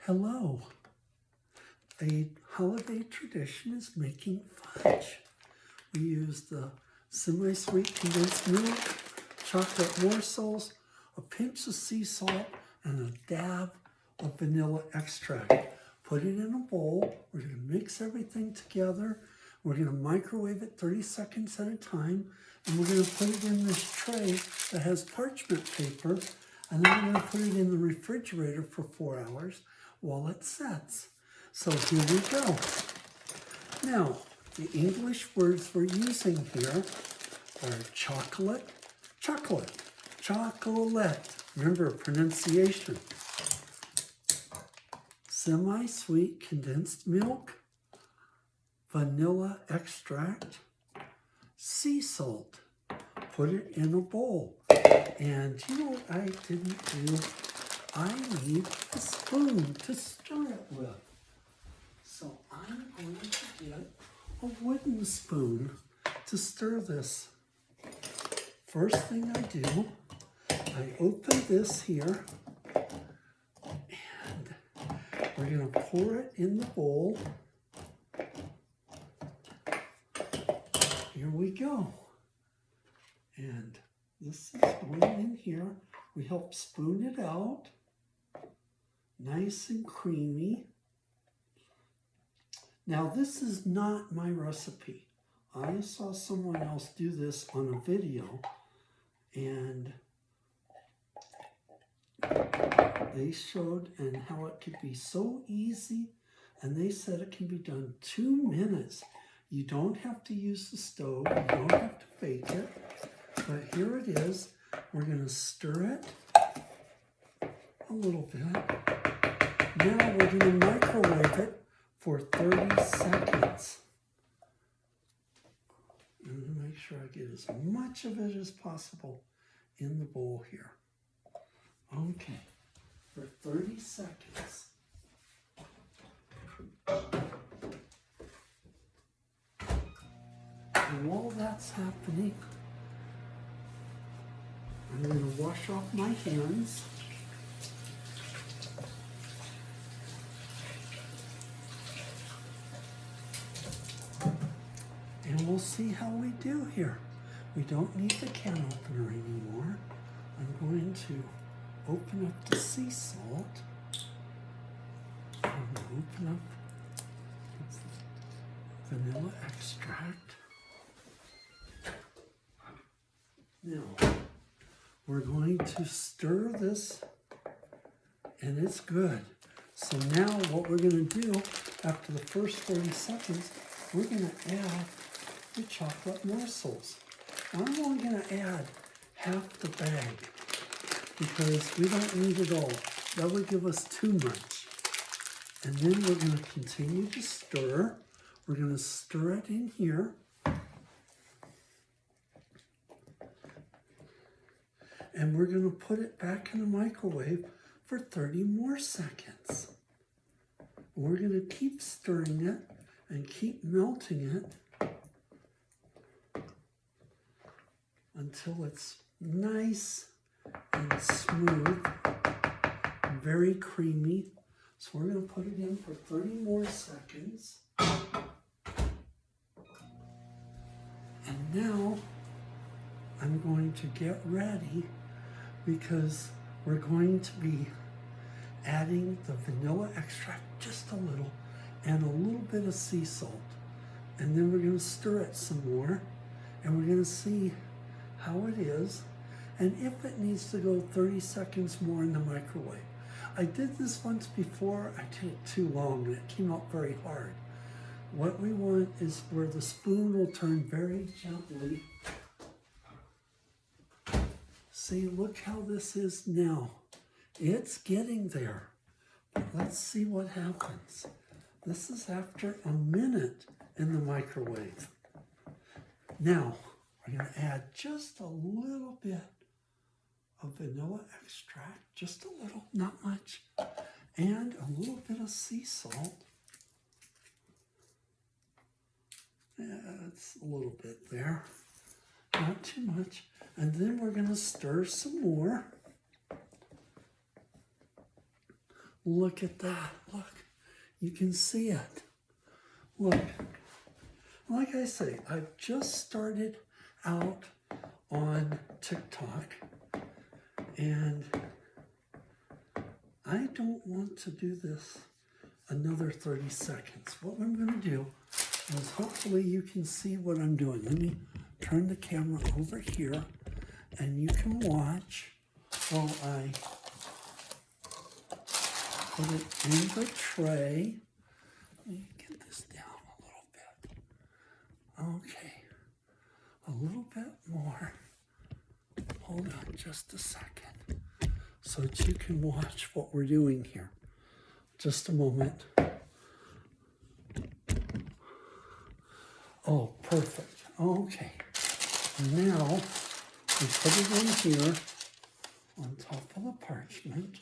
Hello. A holiday tradition is making fudge. We use the semi-sweet condensed milk, chocolate morsels, a pinch of sea salt, and a dab of vanilla extract. Put it in a bowl. We're going to mix everything together. We're going to microwave it 30 seconds at a time. And we're going to put it in this tray that has parchment paper. And then we're going to put it in the refrigerator for 4 hours while it sets. So here we go. Now, the English words we're using here are chocolate, chocolate, chocolate. Remember pronunciation. Semi-sweet condensed milk, vanilla extract, sea salt. Put it in a bowl. And you know what I didn't do? I need a spoon to stir it with. So I'm going to get a wooden spoon to stir this. First thing I do, I open this here, and we're going to pour it in the bowl. Here we go. And this is going in here. We help spoon it out. Nice and creamy. Now this is not my recipe. I saw someone else do this on a video, and they showed and how it could be so easy, and they said it can be done 2 minutes. You don't have to use the stove, you don't have to bake it, but here it is. We're going to stir it a little bit. Now we're going to microwave it for 30 seconds. I'm going to make sure I get as much of it as possible in the bowl here. Okay, for 30 seconds. And while that's happening, I'm going to wash off my hands. And we'll see how we do here. We don't need the can opener anymore. I'm going to open up the sea salt. I'm going to open up vanilla extract. Now, we're going to stir this, and it's good. So now what we're going to do after the first 30 seconds, we're going to add the chocolate morsels. I'm only going to add half the bag because we don't need it all. That would give us too much. And then we're going to continue to stir. We're going to stir it in here. And we're going to put it back in the microwave for 30 more seconds. We're going to keep stirring it and keep melting it until it's nice and smooth, and very creamy. So we're going to put it in for 30 more seconds. And now I'm going to get ready because we're going to be adding the vanilla extract just a little and a little bit of sea salt. And then we're going to stir it some more, and we're going to see how it is and if it needs to go 30 seconds more in the microwave. I did this once before. I did it too long and it came out very hard. What we want is where the spoon will turn very gently. See, look how this is now. It's getting there. But let's see what happens. This is after a minute in the microwave. Now, we're going to add just a little bit of vanilla extract, just a little, not much, and a little bit of sea salt. That's a little bit there, not too much. And then we're going to stir some more. Look at that. Look. You can see it. Look. Like I say, I've just started out on TikTok, and I don't want to do this another 30 seconds. What I'm going to do is hopefully you can see what I'm doing. Let me turn the camera over here, and you can watch while I put it in the tray. Let me get this down a little bit. Okay, a little bit more. Hold on just a second so that you can watch what we're doing here. Just a moment. Oh, perfect. Okay. Now, we put it in here on top of the parchment.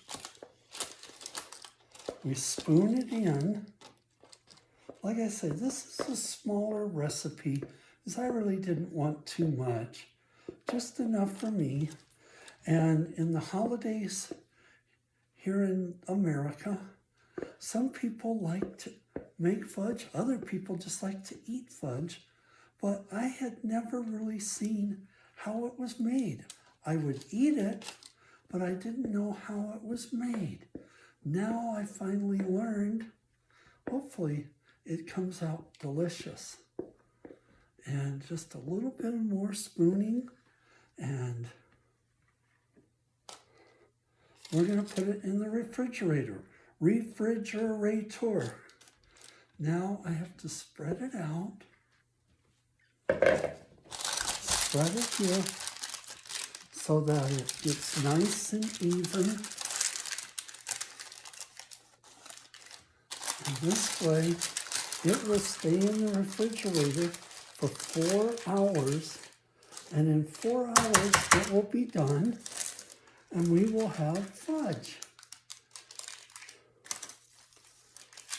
We spoon it in. Like I said, this is a smaller recipe because I really didn't want too much. Just enough for me. And in the holidays here in America, some people like to make fudge. Other people just like to eat fudge. But I had never really seen how it was made. I would eat it, but I didn't know how it was made. Now I finally learned. Hopefully it comes out delicious. And just a little bit more spooning, and we're going to put it in the refrigerator. Now I have to spread it out. Spread it here so that it gets nice and even. And this way, it will stay in the refrigerator for 4 hours. And in 4 hours, it will be done. And we will have fudge.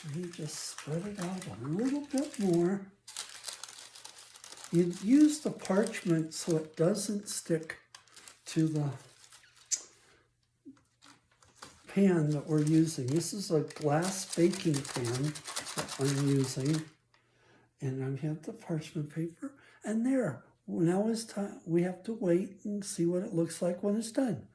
Let me just spread it out a little bit more. You use the parchment so it doesn't stick to the pan that we're using. This is a glass baking pan that I'm using. And I have the parchment paper. And there, now is time. We have to wait and see what it looks like when it's done.